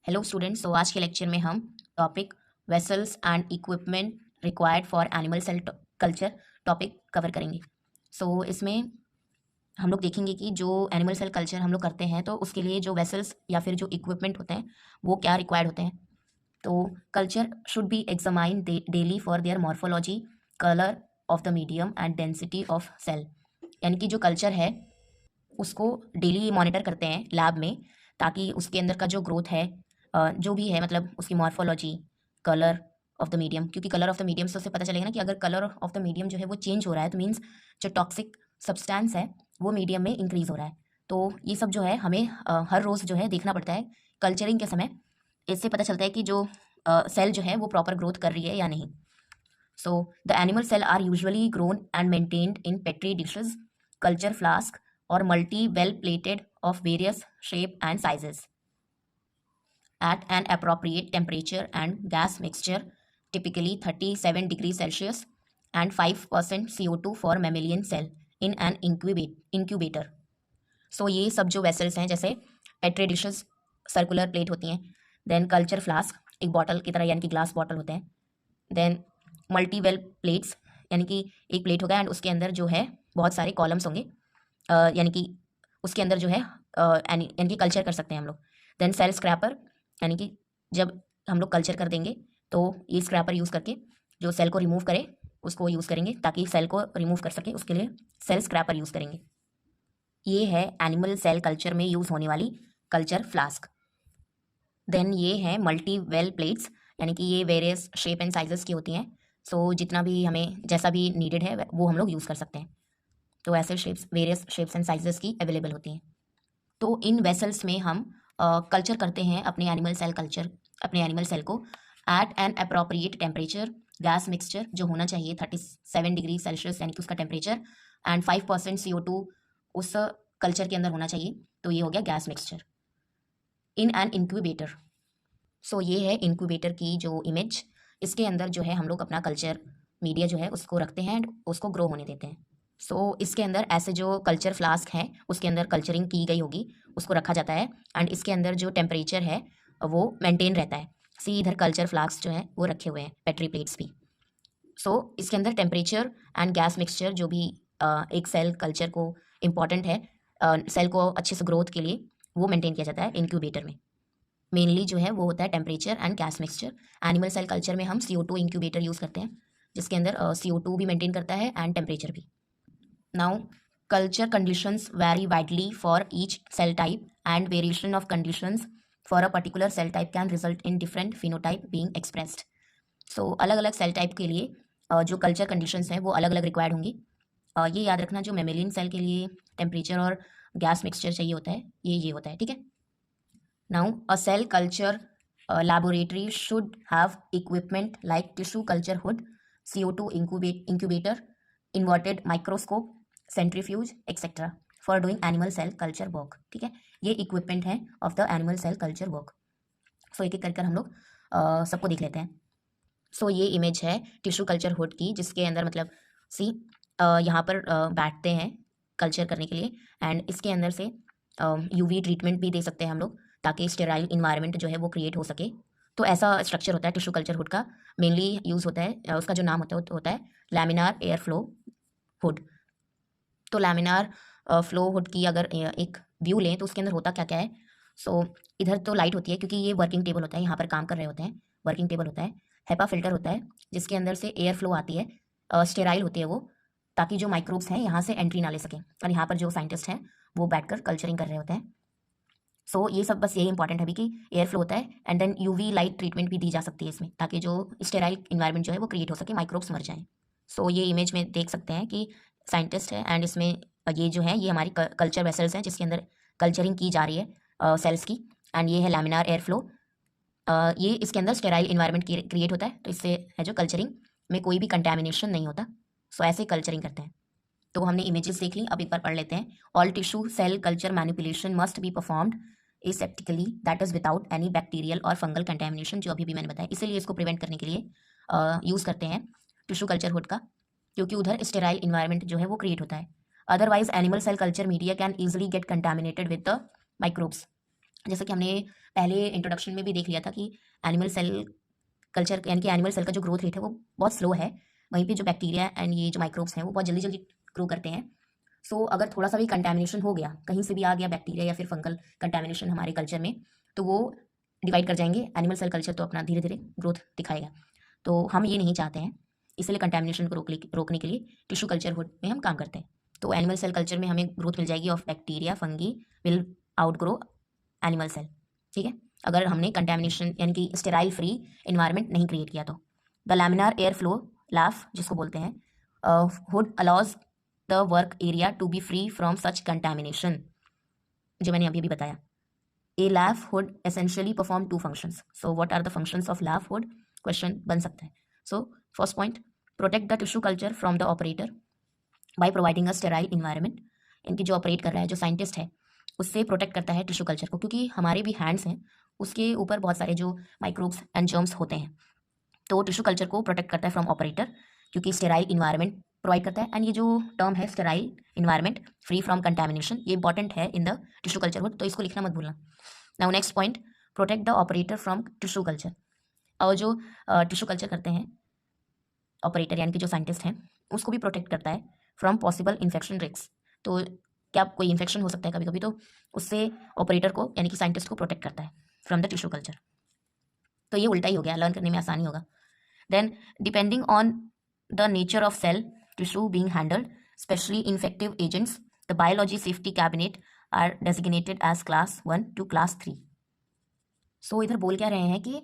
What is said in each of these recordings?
Hello students. तो आज के लेक्चर में हम topic vessels and equipment required for animal cell culture topic cover करेंगे। इसमें हम लोग देखेंगे कि जो एनिमल सेल कल्चर हम लोग करते हैं तो उसके लिए जो वेसल्स या फिर जो इक्विपमेंट होते हैं वो क्या रिक्वायर्ड होते हैं। तो culture should be examine daily for their morphology, colour of the medium and density of cell. यानी कि जो कल्चर है उसको डेली मॉनिटर करते हैं लैब में, ताकि उसके अंदर का जो ग्रोथ है, जो भी है मतलब उसकी morphology, colour of the medium, क्योंकि कलर ऑफ द मीडियम से उससे पता चलेगा ना कि अगर कलर ऑफ द मीडियम जो है वो चेंज हो रहा है तो मीन्स जो टॉक्सिक सब्सटेंस है वो मीडियम में इंक्रीज हो रहा है। तो ये सब जो है हमें हर रोज़ जो है देखना पड़ता है कल्चरिंग के समय। इससे पता चलता है कि जो सेल जो है वो प्रॉपर ग्रोथ कर रही है या नहीं। So the animal cell are usually grown and maintained in petri dishes, culture flask or multi-well plated of various shape and sizes at an appropriate temperature and gas mixture, typically 37 degrees Celsius and 5% CO2 for mammalian cell in an incubator. So ये सब जो vessels हैं जैसे petri dishes, circular plate होती हैं, then culture flask एक bottle की तरह यानी कि ग्लास बॉटल होते हैं, देन मल्टी वेल प्लेट्स यानी कि एक प्लेट होगा एंड उसके अंदर जो है बहुत सारे कॉलम्स होंगे, यानी कि उसके अंदर जो है यानी कि कल्चर कर सकते हैं हम लोग। देन सेल स्क्रैपर, यानी कि जब हम लोग कल्चर कर देंगे तो ये स्क्रैपर यूज़ करके जो सेल को रिमूव करे उसको यूज़ करेंगे, ताकि सेल को रिमूव कर सके उसके लिए सेल स्क्रैपर यूज़ करेंगे। ये है एनिमल सेल कल्चर में यूज़ होने वाली कल्चर फ्लास्क। देन ये है मल्टी वेल प्लेट्स, यानी कि ये वेरियस शेप एंड साइजेस की होती हैं। जितना भी हमें जैसा भी नीडेड है वो हम लोग यूज़ कर सकते हैं। तो ऐसे shapes, various shapes and sizes की अवेलेबल होती हैं। तो इन वेसल्स में हम कल्चर करते हैं अपने एनिमल सेल को at an appropriate temperature, gas mixture जो होना चाहिए 37 डिग्री सेल्सियस यानी कि उसका टेम्परेचर, एंड 5% CO2 उस कल्चर के अंदर होना चाहिए। तो ये हो गया gas mixture in an incubator. ये है इंक्यूबेटर की जो इमेज, इसके अंदर जो है हम लोग अपना कल्चर मीडिया जो है उसको रखते हैं एंड उसको ग्रो होने देते हैं। इसके अंदर ऐसे जो कल्चर फ्लास्क हैं उसके अंदर कल्चरिंग की गई होगी उसको रखा जाता है एंड इसके अंदर जो टेम्परेचर है वो मेंटेन रहता है। इधर कल्चर फ्लास्क जो है वो रखे हुए हैं, पेट्री प्लेट्स भी। इसके अंदर टेम्परेचर एंड गैस मिक्सचर जो भी एक सेल कल्चर को इम्पॉर्टेंट है, सेल को अच्छे से ग्रोथ के लिए वो मेंटेन किया जाता है इंक्यूबेटर में। मेनली जो है वो होता है temperature and gas mixture. Animal cell culture में हम CO2 इंक्यूबेटर यूज़ करते हैं जिसके अंदर CO2 भी मेंटेन करता है एंड टेम्परेचर भी। Now, culture conditions vary widely for each cell type, and variation of conditions for a particular cell type can result in different phenotype being expressed. अलग अलग सेल टाइप के लिए जो culture conditions हैं वो अलग अलग रिक्वायर्ड होंगी। ये याद रखना, जो मेमेलियन सेल के लिए टेम्परेचर और गैस मिक्सचर चाहिए होता है ये होता है, ठीक है। Now a cell culture laboratory should have equipment like tissue culture hood, CO2 incubator, inverted microscope, centrifuge etcetera for doing animal cell culture work, ठीक है। ये इक्विपमेंट है of the animal cell culture work. एक एक कर हम लोग सबको देख लेते हैं। ये इमेज है टिश्यू कल्चर हुड की, जिसके अंदर मतलब यहाँ पर बैठते हैं कल्चर करने के लिए एंड इसके अंदर से UV ट्रीटमेंट भी दे सकते हैं हम लोग ताकि स्टेराइल इन्वायरमेंट जो है वो क्रिएट हो सके। तो ऐसा स्ट्रक्चर होता है टिश्यू कल्चर हुड का। मेनली यूज़ होता है, उसका जो नाम होता है लैमिनार एयर फ्लो हुड। तो लैमिनार फ्लो हुड की अगर एक व्यू लें तो उसके अंदर होता क्या क्या है। इधर तो लाइट होती है क्योंकि ये वर्किंग टेबल होता है, यहाँ पर काम कर रहे होते हैं, वर्किंग टेबल होता है। हेपा फिल्टर होता है जिसके अंदर से एयर फ्लो आती है, स्टेराइल होती है वो, ताकि जो माइक्रोब्स हैं यहाँ से एंट्री ना ले सकें। और यहाँ पर जो साइंटिस्ट हैं वो बैठकर कल्चरिंग कर रहे होते हैं। ये सब बस यही इंपॉर्टेंट है अभी कि एयर फ्लो होता है and then UV light treatment भी दी जा सकती है इसमें, ताकि जो स्टेराइल इन्वायरमेंट जो है वो क्रिएट हो सके, माइक्रोब्स मर जाएँ। ये इमेज में देख सकते हैं कि साइंटिस्ट है एंड इसमें ये जो है ये हमारी कल्चर वेसल्स हैं जिसके अंदर कल्चरिंग की जा रही है सेल्स की। एंड ये है लैमिनार एयर फ्लो, ये इसके अंदर स्टेराइल इन्वायरमेंट क्रिएट होता है, तो इससे है जो कल्चरिंग में कोई भी कंटेमिनेशन नहीं होता। ऐसे कल्चरिंग करते हैं। तो हमने इमेजेस देख ली, अब एक बार पढ़ लेते हैं। All tissue cell culture manipulation must be performed aseptically, that is without any bacterial और फंगल कंटेमिनेशन, जो अभी भी मैंने बताया। इसीलिए इसको प्रिवेंट करने के लिए यूज़ करते हैं टिश्यू कल्चर हुड का, क्योंकि उधर स्टेराइल इन्वायरमेंट जो है वो क्रिएट होता है। Otherwise animal cell culture media can easily get contaminated with the microbes. जैसा कि हमने पहले इंट्रोडक्शन में भी देख लिया था कि एनिमल सेल कल्चर यानी कि एनिमल सेल का जो ग्रोथ रेट है वो बहुत स्लो है, वहीं पे जो बैक्टीरिया एंड ये जो माइक्रोब्स हैं वो बहुत जल्दी जल्दी ग्रो करते हैं। सो अगर थोड़ा सा भी कंटेमिनेशन हो गया, कहीं से भी आ गया बैक्टीरिया या फिर फंगल कंटेमिनेशन हमारे कल्चर में, तो वो डिवाइड कर जाएंगे। एनिमल सेल कल्चर तो अपना धीरे धीरे ग्रोथ दिखाएगा, तो हम ये नहीं चाहते हैं, इसलिए कंटेमिनेशन को रोकने के लिए टिश्यू कल्चर हुड में हम काम करते हैं। तो एनिमल सेल कल्चर में हमें ग्रोथ मिल जाएगी of bacteria fungi will outgrow animal cell, ठीक है, अगर हमने कंटेमिनेशन यानी कि स्टेराइल फ्री इन्वायरमेंट नहीं क्रिएट किया तो। The laminar air flow LAF जिसको बोलते हैं hood allows the work area to be free from such contamination, जो मैंने अभी भी बताया। A LAF hood essentially perform two functions. So what are the functions of LAF hood, question बन सकता है। So first point, protect the tissue culture from the operator by providing a sterile environment. इनकी जो operate कर रहा है, जो scientist है, उससे प्रोटेक्ट करता है टिश्यू कल्चर को, क्योंकि हमारे भी हैंड्स हैं, उसके ऊपर बहुत सारे जो माइक्रोब्स एंड जर्म्स होते हैं, तो टिश्यू कल्चर को प्रोटेक्ट करता है फ्रॉम ऑपरेटर, क्योंकि स्टेराइल इन्वायरमेंट प्रोवाइड करता है। एंड ये जो टर्म है sterile environment free from contamination, ये इंपॉर्टेंट है in the tissue culture hood, तो इसको लिखना मत भूलना। Now next point, protect the operator from tissue culture. और जो टिश्यू कल्चर करते हैं ऑपरेटर यानी कि जो साइंटिस्ट हैं, उसको भी प्रोटेक्ट करता है फ्रॉम पॉसिबल इन्फेक्शन रिस्क। तो क्या कोई इन्फेक्शन हो सकता है कभी कभी, तो उससे ऑपरेटर को यानी कि साइंटिस्ट को प्रोटेक्ट करता है फ्रॉम द टिश्यू कल्चर। तो ये उल्टा ही हो गया, लर्न करने में आसानी होगा। Then depending on the nature of cell tissue being handled, especially infective agents, the biology safety cabinet are designated as class 1 to class 3। So इधर बोल क्या रहे हैं कि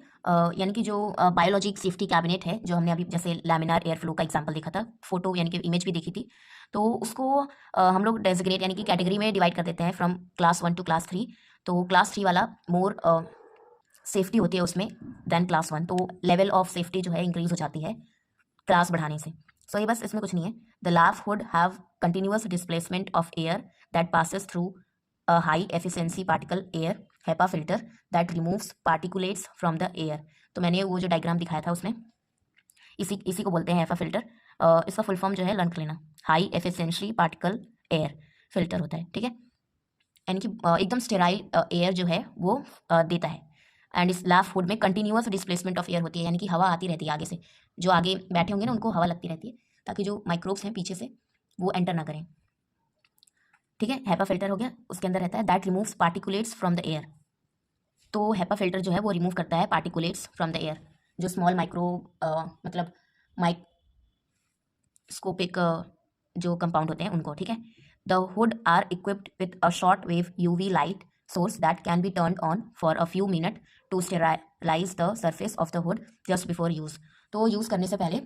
यानी कि जो बायोलॉजिक सेफ्टी कैबिनेट है, जो हमने अभी जैसे लैमिनार एयर फ्लो का एग्जांपल देखा था, फोटो यानी कि इमेज भी देखी थी, तो उसको हम लोग डेजिग्नेट यानी कि कैटेगरी में डिवाइड कर देते हैं फ्रॉम क्लास 1 to क्लास 3। तो क्लास 3 वाला मोर सेफ्टी होती है उसमें देन क्लास 1, तो लेवल ऑफ सेफ्टी जो है इंक्रीज हो जाती है क्लास बढ़ाने से। सो ये बस, इसमें कुछ नहीं है। The LAF would have continuous displacement of air that passes through a high efficiency particle air HEPA filter that removes particulates from the air. तो मैंने वो जो डायग्राम दिखाया था उसमें इसी को बोलते हैं HEPA फिल्टर। इसका फुल फॉर्म जो है लर्न कर लेना, high efficiency particle air filter होता है, ठीक है, यानी कि एकदम स्टेराइल एयर जो है वो देता है। एंड इस लैफ हुड में कंटिन्यूअस डिस्प्लेसमेंट ऑफ एयर होती है, यानी कि हवा आती रहती है आगे से, जो आगे बैठे होंगे ना उनको हवा लगती रहती है, ताकि जो माइक्रोब्स हैं पीछे से वो एंटर ना करें, ठीक है। HEPA फिल्टर हो गया, उसके अंदर रहता है that removes particulates from the air. तो HEPA फिल्टर जो है वो रिमूव करता है पार्टिकुलेट्स फ्रॉम द एयर, जो स्मॉल माइक्रो मतलब माइक्रोस्कोपिक जो कंपाउंड होते हैं उनको, ठीक है। The hood are equipped with a short wave UV light source that can be turned on for a few minutes to sterilize the surface of the hood just before use। तो use करने से पहले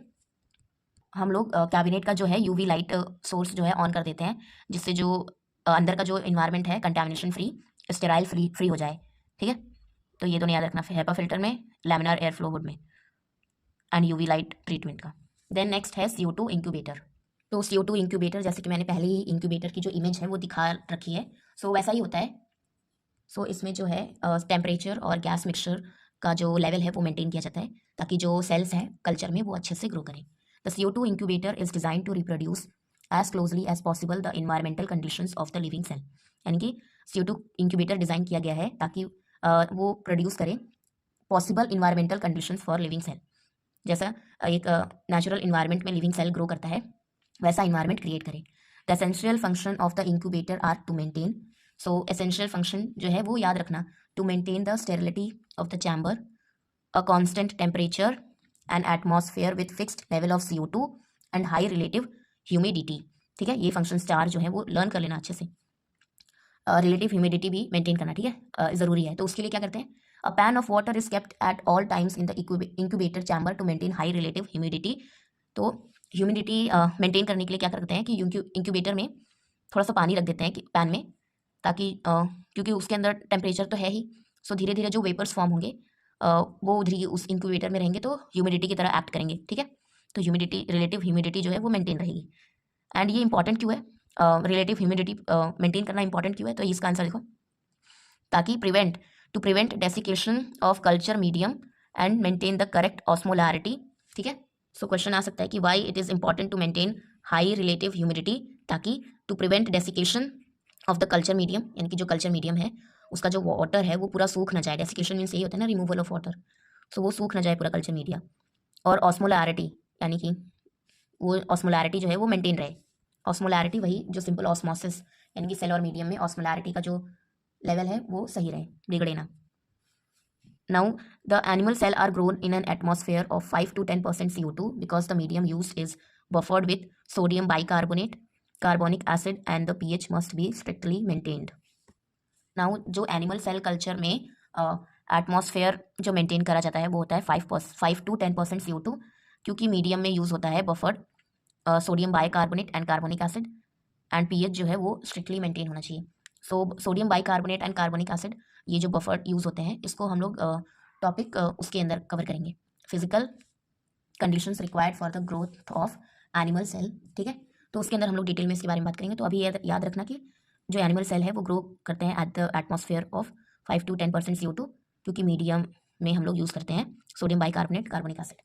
हम लोग cabinet का जो है UV light source जो है ऑन कर देते हैं, जिससे जो अंदर का जो इन्वायरमेंट है कंटेमिनेशन फ्री, स्टेराइल फ्री हो जाए, ठीक है। तो ये दोनों याद रखना, HEPA फिल्टर में, लैमिनार एयर फ्लो हुड में, एंड UV लाइट ट्रीटमेंट का। देन नेक्स्ट है CO2 इंक्यूबेटर। तो CO2 इंक्यूबेटर, जैसे कि मैंने पहले ही इंक्यूबेटर की जो इमेज है वो दिखा रखी है, सो वैसा ही होता है। सो इसमें जो है टेम्परेचर और गैस मिक्सचर का जो लेवल है वो मेंटेन किया जाता है, ताकि जो सेल्स हैं कल्चर में वो अच्छे से ग्रो करें। The CO2 incubator is designed to reproduce as closely as possible the environmental conditions of the living cell। यानी कि CO2 incubator डिज़ाइन किया गया है ताकि वो प्रोड्यूस करे possible environmental conditions for living cell. जैसा एक नेचुरल इन्वायरमेंट में लिविंग सेल ग्रो करता है, वैसा इन्वायरमेंट क्रिएट करे। The essential function of the incubator are to maintain, so essential function जो है वो याद रखना, to maintain the sterility of the chamber, a constant temperature and atmosphere with fixed level of CO2 and high relative humidity, ठीक है। ये function 4 जो है वो लर्न कर लेना अच्छे से। रिलेटिव ह्यूमिडिटी भी मेंटेन करना, ठीक है, ज़रूरी है। तो उसके लिए क्या करते हैं, a pan of water is kept at all times in the incubator chamber to maintain high relative humidity. तो ह्यूमिडिटी मेंटेन करने के लिए क्या करते हैं कि इंक्यूबेटर में थोड़ा सा पानी रख देते हैं कि पैन में, ताकि क्योंकि उसके अंदर टेम्परेचर तो है ही, सो धीरे धीरे जो वेपर्स फॉर्म होंगे वो उधर ही उस इंक्यूबेटर में रहेंगे, तो ह्यूमिडिटी की तरह एक्ट करेंगे, ठीक है। तो ह्यूमिडिटी, रिलेटिव ह्यूमिडिटी जो है वो मेंटेन रहेगी। एंड ये इंपॉर्टेंट क्यों है, रिलेटिव ह्यूमिडिटी मेंटेन करना इंपॉर्टेंट क्यों है, तो इसका आंसर देखो, ताकि to prevent desiccation of culture medium and maintain the correct osmolarity, ठीक है। सो क्वेश्चन आ सकता है कि why it is important to maintain high relative humidity, ताकि to prevent desiccation of the culture medium, यानी कि जो कल्चर मीडियम है उसका जो वाटर है वो पूरा सूख ना जाए, डेसिकेशन मीन्स यही होता है ना, रिमूवल ऑफ वाटर, सो वो सूख ना जाए पूरा कल्चर मीडिया। और ऑस्मोलैरिटी, यानी कि वो ऑस्मोलैरिटी जो है वो मेंटेन रहे। ऑस्मोलैरिटी वही जो सिंपल ऑस्मोसिस, यानी कि सेल और मीडियम में ऑस्मोलैरिटी का जो लेवल है वो सही रहे, बिगड़े ना। Now, the animal cell are grown in an atmosphere of 5 to 10% CO2 because the medium used is buffered with sodium bicarbonate, carbonic acid, and the pH must be strictly maintained. Now, जो animal cell culture में atmosphere जो maintain करा जाता है वो होता है 5 to 10% CO2, क्योंकि मीडियम में यूज़ होता है buffered sodium bicarbonate and carbonic acid, and pH जो है वो स्ट्रिक्टली मेंटेन होना चाहिए। So sodium bicarbonate and carbonic acid, ये जो बफर यूज़ होते हैं, इसको हम लोग टॉपिक उसके अंदर कवर करेंगे, physical conditions required for the growth of animal cell. ठीक है, तो उसके अंदर हम लोग डिटेल में इसके बारे में बात करेंगे। तो अभी याद रखना कि जो एनिमल सेल है वो ग्रो करते हैं at the atmosphere of 5 to 10% CO2, क्योंकि मीडियम में हम लोग यूज़ करते हैं सोडियम बाइकार्बोनेट, कार्बोनिक एसिड।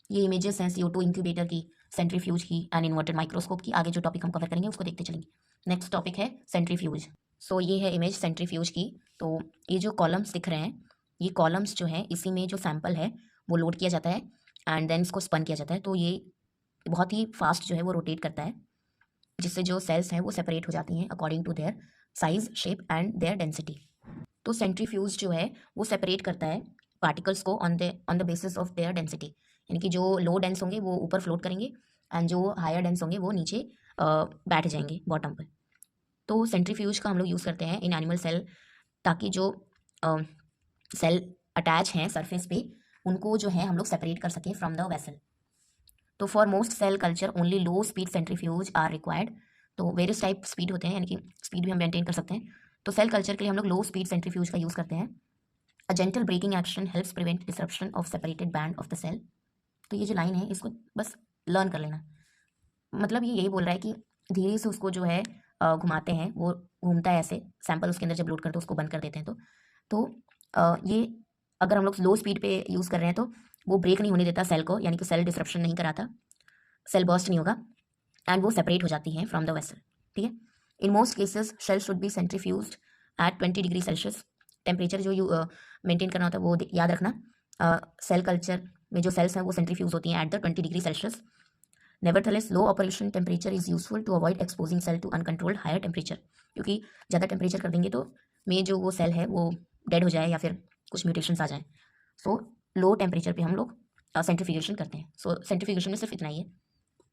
ये इमेजेस हैं CO2 इंक्यूबेटर की, सेंट्रीफ्यूज की एंड इन्वर्टेड माइक्रोस्कोप की। आगे जो टॉपिक हम कवर करेंगे उसको देखते चलेंगे। नेक्स्ट टॉपिक है सेंट्रीफ्यूज। सो ये है इमेज सेंट्रीफ्यूज की। तो ये जो कॉलम्स दिख रहे हैं, ये कॉलम्स जो है इसी में जो सैंपल है वो लोड किया जाता है एंड देन इसको स्पन किया जाता है। तो ये बहुत ही फास्ट जो है वो रोटेट करता है, जिससे जो सेल्स हैं वो सेपरेट हो जाती हैं according to their size, shape and their density. तो सेंट्रीफ्यूज जो है वो सेपरेट करता है पार्टिकल्स को on the basis of their density, यानी कि जो लो डेंस होंगे वो ऊपर फ्लोट करेंगे एंड जो हायर डेंस होंगे वो नीचे बैठ जाएंगे बॉटम पर। तो सेंट्रीफ्यूज का हम लोग यूज़ करते हैं इन एनिमल सेल, ताकि जो सेल अटैच हैं सरफेस पे उनको जो है हम लोग सेपरेट कर सकें फ्रॉम द वेसल। तो for most cell culture only low speed centrifuge are required. तो वेरियस टाइप स्पीड होते हैं, यानी कि स्पीड भी हम मेंटेन कर सकते हैं। तो सेल कल्चर के लिए हम लोग लो स्पीड सेंट्रीफ्यूज का यूज़ करते हैं। A gentle braking action helps prevent disruption of separated band of the cell. तो ये जो लाइन है इसको बस लर्न कर लेना, मतलब ये यही बोल रहा है कि धीरे से उसको जो है घुमाते हैं, वो घूमता है ऐसे, सैंपल उसके अंदर जब लोड करते हैं उसको बंद कर देते हैं। तो ये अगर हम लोग लो स्पीड पे यूज़ कर रहे हैं तो वो ब्रेक नहीं होने देता सेल को, यानी कि सेल डिसरप्शन नहीं कराता, सेल बर्स्ट नहीं होगा एंड वो सेपरेट हो जाती हैं फ्रॉम द वेसल। ठीक है, in most cases cell should be centrifuged at 20 degree Celsius. Temperature जो मेंटेन करना होता है वो याद रखना। सेल कल्चर में जो सेल्स हैं वो सेंट्रीफ्यूज होती हैं at the 20 degree Celsius. Nevertheless low operation temperature is useful to avoid exposing cell to uncontrolled higher temperature, क्योंकि ज़्यादा टेम्परेचर कर देंगे तो में जो वो सेल है वो डेड हो जाए या फिर कुछ म्यूटेशंस आ जाएँ। सो लो टेम्परेचर पे हम लोग सेंट्रीफ्यूगेशन करते हैं। सो सेंट्रीफ्यूगेशन में सिर्फ इतना ही है।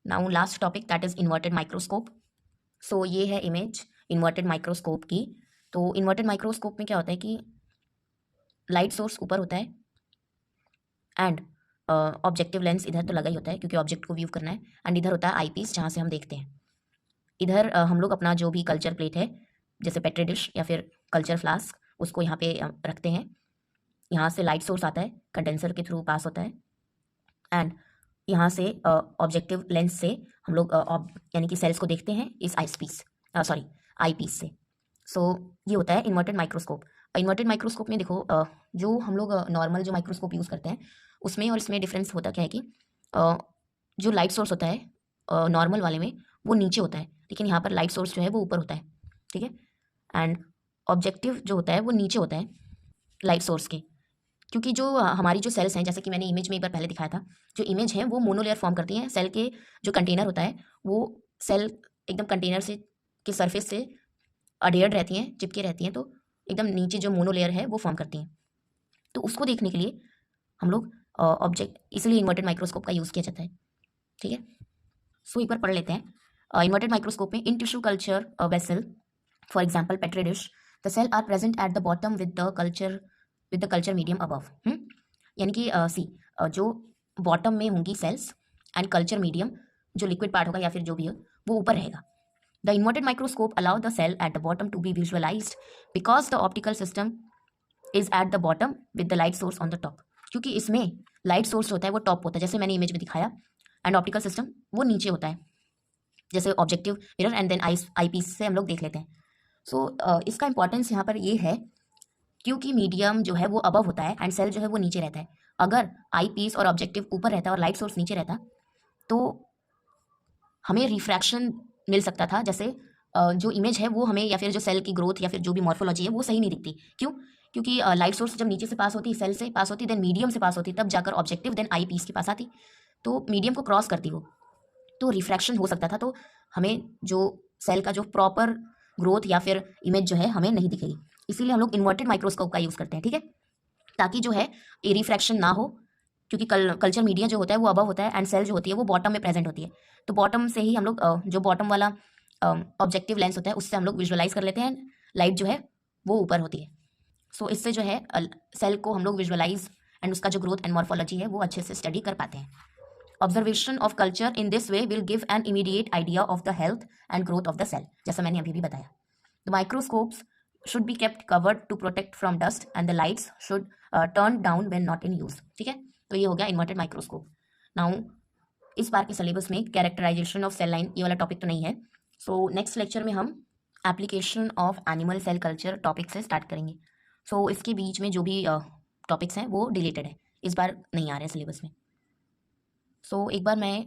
Now last topic that is inverted microscope. So ये है इमेज इन्वर्टेड माइक्रोस्कोप की। तो इन्वर्टेड माइक्रोस्कोप में क्या होता है कि लाइट सोर्स ऊपर होता है एंड ऑब्जेक्टिव लेंस इधर तो लगा ही होता है क्योंकि ऑब्जेक्ट को व्यू करना है, एंड इधर होता है आई पीस जहाँ से हम देखते हैं। इधर हम लोग अपना जो भी कल्चर प्लेट है, जैसे पेट्री डिश या फिर कल्चर फ्लास्क, उसको यहाँ पे रखते हैं। यहाँ से लाइट सोर्स आता है, कंडेंसर के थ्रू पास होता है एंड यहाँ से ऑब्जेक्टिव लेंस से हम लोग यानी कि सेल्स को देखते हैं इस आई पीस से। सो ये होता है इन्वर्टेड माइक्रोस्कोप। इन्वर्टेड माइक्रोस्कोप में देखो जो हम लोग नॉर्मल जो माइक्रोस्कोप यूज़ करते हैं उसमें और इसमें डिफरेंस होता क्या है कि जो लाइट सोर्स होता है नॉर्मल वाले में वो नीचे होता है, लेकिन यहाँ पर लाइट सोर्स जो है वो ऊपर होता है। ठीक है, एंड ऑब्जेक्टिव जो होता है वो नीचे होता है लाइट सोर्स के, क्योंकि जो हमारी जो सेल्स हैं, जैसे कि मैंने इमेज में एक बार पहले दिखाया था, जो इमेज है वो मोनोलेयर फॉर्म करती हैं। सेल के जो कंटेनर होता है वो सेल एकदम कंटेनर से के सरफेस से अडेयर्ड रहती हैं, चिपके रहती हैं, तो एकदम नीचे जो मोनोलेयर है वो फॉर्म करती हैं। तो उसको देखने के लिए हम लोग ऑब्जेक्ट, इसलिए इन्वर्टेड माइक्रोस्कोप का यूज़ किया जाता है। ठीक है, सो एक बार पढ़ लेते हैं। इन्वर्टेड माइक्रोस्कोप में in tissue culture vessel, for example petri dish, the cell are present at the bottom with the culture medium above. यानी कि जो बॉटम में होंगी सेल्स एंड कल्चर मीडियम जो लिक्विड पार्ट होगा या फिर जो भी हो वो ऊपर रहेगा। The inverted microscope allow the cell at the bottom to be visualised because the optical system is at the bottom with the light source on the top, क्योंकि इसमें लाइट सोर्स होता है वो टॉप होता है, जैसे मैंने इमेज में दिखाया, एंड ऑप्टिकल सिस्टम वो नीचे होता है, जैसे objective mirror and then eyepiece से हम लोग देख लेते हैं। सो इसका इंपॉर्टेंस यहाँ पर ये है क्योंकि मीडियम जो है वो अबव होता है एंड सेल जो है वो नीचे रहता है। अगर आई पीस और ऑब्जेक्टिव ऊपर रहता और लाइट सोर्स नीचे रहता तो हमें रिफ्रैक्शन मिल सकता था, जैसे जो इमेज है वो हमें, या फिर जो सेल की ग्रोथ या फिर जो भी मॉर्फोलॉजी है वो सही नहीं दिखती। क्यों? क्योंकि लाइट सोर्स जब नीचे से पास होती, सेल से पास होती, देन मीडियम से पास होती, तब जाकर ऑब्जेक्टिव, देन आई पीस के पास आती। तो मीडियम को क्रॉस करती वो, तो रिफ्रैक्शन हो सकता था। तो हमें जो सेल का जो प्रॉपर ग्रोथ या फिर इमेज जो है हमें नहीं दिखेगी। इसीलिए हम लोग इन्वर्टेड माइक्रोस्कोप का यूज़ करते हैं, ठीक है, ताकि जो है ये रिफ्रैक्शन ना हो। क्योंकि कल्चर मीडिया जो होता है वो अबव होता है एंड सेल जो होती है वो बॉटम में प्रेजेंट होती है। तो बॉटम से ही हम लोग जो बॉटम वाला ऑब्जेक्टिव लेंस होता है उससे हम लोग विजुअलाइज कर लेते हैं, लाइट जो है वो ऊपर होती है। सो इससे जो है सेल को हम लोग विजुअलाइज एंड उसका जो ग्रोथ एंड मॉर्फोलॉजी है वो अच्छे से स्टडी कर पाते हैं। Observation of culture in this way will give an immediate idea of the health and growth of the cell, जैसा मैंने अभी भी बताया। The microscopes should be kept covered to protect from dust and the lights should turn down when not in use, ठीक है। तो ये हो गया इन्वर्टेड माइक्रोस्कोप। नाउ इस बार के सिलेबस में कैरेक्टराइजेशन ऑफ सेल लाइन ये वाला टॉपिक तो नहीं है। सो नेक्स्ट लेक्चर में हम application of animal cell culture topic से स्टार्ट करेंगे। सो इसके बीच में जो भी टॉपिक्स हैं वो डिलीटेड है, इस बार नहीं आ रहे सिलेबस में। सो एक बार मैं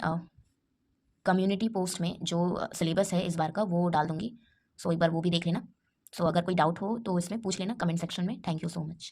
कम्युनिटी पोस्ट में जो सिलेबस है इस बार का वो डाल दूँगी। सो एक बार वो भी देख लेना। सो अगर कोई डाउट हो तो इसमें पूछ लेना कमेंट सेक्शन में। Thank you so much.